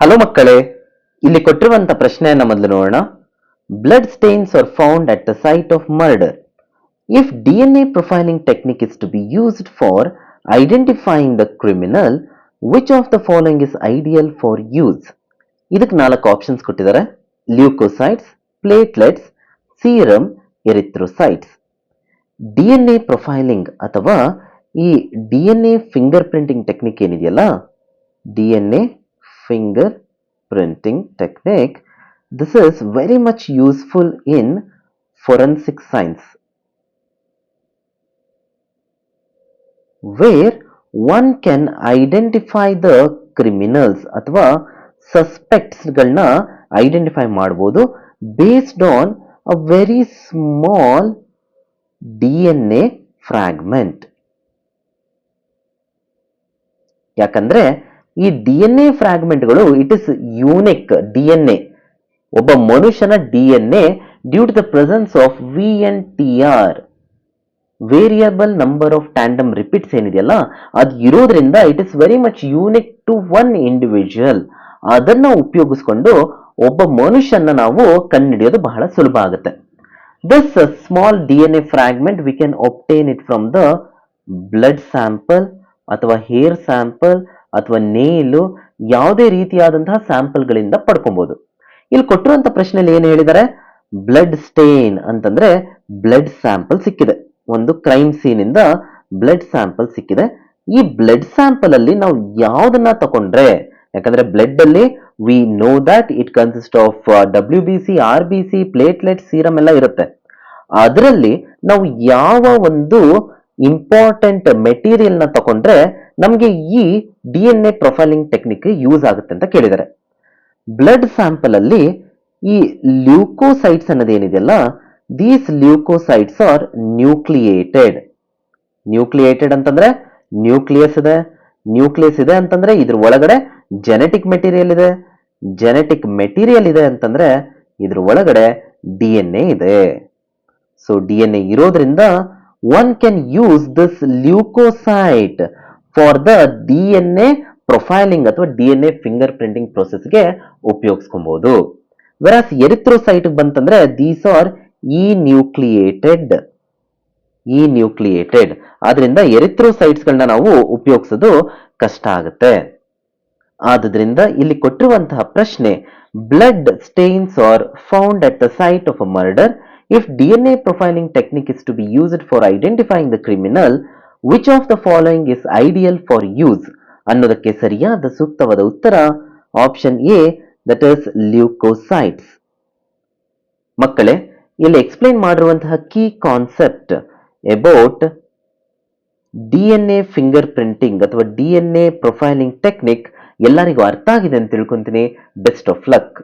Hello ಮಕ್ಕಳೇ, ಇಲ್ಲಿ ಕೊಟ್ಟಿರುವಂತ ಪ್ರಶ್ನೆಯನ್ನ ಮೊದಲು ನೋಡೋಣ. Blood stains are found at the site of murder. If DNA profiling technique is to be used for identifying the criminal, which of the following is ideal for use? ಇದಕ್ಕೆ 4 options ಕೊಟ್ಟಿದ್ದಾರೆ: leucocytes, platelets, serum, erythrocytes. DNA profiling ಅಥವಾ ಈ DNA finger printing technique ಏನಿದೆಯಲ್ಲ, DNA finger printing technique, this is very much useful in forensic science, where one can identify the criminals ಅಥವಾ suspects ಗಳನ್ನ identify ಮಾಡಬಹುದು based on a very small DNA fragment. ಯಾಕಂದ್ರೆ ಈ DNA ಫ್ರಾಗ್ಮೆಂಟ್ಗಳು it is unique DNA, ಒಬ್ಬ ಮನುಷ್ಯನ DNA, due to the presence of VNTR, variable number of tandem repeats ಏನಿದೆಯಲ್ಲ, ಅದು ಇರೋದ್ರಿಂದ it is very much unique to one individual. ಅದನ್ನ ಉಪಯೋಗಿಸ್ಕೊಂಡು ಒಬ್ಬ ಮನುಷ್ಯನ ನಾವು ಕಂಡುಹಿಡಿಯೋದು ಬಹಳ ಸುಲಭ ಆಗುತ್ತೆ. This small DNA fragment we can obtain it from the blood sample ಅಥವಾ ಹೇರ್ ಸ್ಯಾಂಪಲ್ ಅಥವಾ ನೇಲು, ಯಾವುದೇ ರೀತಿಯಾದಂತಹ ಸ್ಯಾಂಪಲ್ಗಳಿಂದ ಪಡ್ಕೊಬಹುದು. ಇಲ್ಲಿ ಕೊಟ್ಟಿರುವಂತ ಪ್ರಶ್ನೆಯಲ್ಲಿ ಏನು ಹೇಳಿದ್ದಾರೆ? ಬ್ಲಡ್ ಸ್ಟೇನ್ ಅಂತಂದ್ರೆ ಬ್ಲಡ್ ಸ್ಯಾಂಪಲ್ ಸಿಕ್ಕಿದೆ, ಒಂದು ಕ್ರೈಮ್ ಸೀನ್ ಇಂದ ಬ್ಲಡ್ ಸ್ಯಾಂಪಲ್ ಸಿಕ್ಕಿದೆ. ಈ ಬ್ಲಡ್ ಸ್ಯಾಂಪಲ್ ಅಲ್ಲಿ ನಾವು ಯಾವ್ದನ್ನ ತಗೊಂಡ್ರೆ, ಯಾಕಂದ್ರೆ ಬ್ಲಡ್ ಅಲ್ಲಿ we know that it consist of WBC, RBC, platelet, serum ಎಲ್ಲ ಇರುತ್ತೆ. ಅದರಲ್ಲಿ ನಾವು ಯಾವ ಒಂದು ಇಂಪಾರ್ಟೆಂಟ್ ಮೆಟೀರಿಯಲ್ ನ ತಗೊಂಡ್ರೆ ನಮಗೆ ಈ ಡಿಎನ್ಎ ಪ್ರೊಫೈಲಿಂಗ್ ಟೆಕ್ನಿಕ್ ಯೂಸ್ ಆಗುತ್ತೆ ಅಂತ ಕೇಳಿದ್ದಾರೆ. ಬ್ಲಡ್ ಸ್ಯಾಂಪಲ್ ಅಲ್ಲಿ ಈ leukocytes ಅನ್ನೋದೇನಿದೆಯಲ್ಲ, these leukocytes R nucleated. Nucleated ಅಂತಂದ್ರೆ ನ್ಯೂಕ್ಲಿಯಸ್ ಇದೆ, ನ್ಯೂಕ್ಲಿಯಸ್ ಇದೆ ಅಂತಂದ್ರೆ ಇದ್ರ ಒಳಗಡೆ ಜೆನೆಟಿಕ್ ಮೆಟೀರಿಯಲ್ ಇದೆ, ಜೆನೆಟಿಕ್ ಮೆಟೀರಿಯಲ್ ಇದೆ ಅಂತಂದ್ರೆ ಇದ್ರ ಒಳಗಡೆ ಡಿಎನ್ಎ ಇದೆ. ಸೊ ಡಿಎನ್ಎ ಇರೋದ್ರಿಂದ one can use this leukocyte for the DNA profiling ಅಥವಾ DNA ಫಿಂಗರ್ ಪ್ರಿಂಟಿಂಗ್ ಪ್ರೊಸೆಸ್ಗೆ ಉಪಯೋಗಿಸ್ಕೊಬಹುದು. ವೆರಾಸ್ ಎರಿಥ್ರೋಸೈಟ್ ಬಂತಂದ್ರೆ ದೀಸ್ ಆರ್ ನ್ಯೂಕ್ಲಿಯೇಟೆಡ್. ಆದ್ರಿಂದ ಎರಿಥ್ರೋಸೈಟ್ಸ್ ಗಳನ್ನ ನಾವು ಉಪಯೋಗಿಸೋದು ಕಷ್ಟ ಆಗುತ್ತೆ. ಆದ್ರಿಂದ ಇಲ್ಲಿ ಕೊಟ್ಟಿರುವಂತಹ ಪ್ರಶ್ನೆ, blood stains are found at the site of a murder. If DNA profiling technique is to be used for identifying the criminal, which of the following is ideal for use? ಅನ್ನೋದಕ್ಕೆ ಸರಿಯಾದ ಸೂಕ್ತವಾದ ಉತ್ತರ option A, that is leukocytes. ಮಕ್ಕಳೇ, ಇಲ್ಲಿ explain ಮಾಡಿರುವಂತಹ key concept about DNA finger printing ಅಥವಾ DNA profiling technique ಎಲ್ಲರಿಗೂ ಅರ್ಥ ಆಗಿದೆ ಅಂತ ತಿಳ್ಕೊಂತೀನಿ. Best of luck.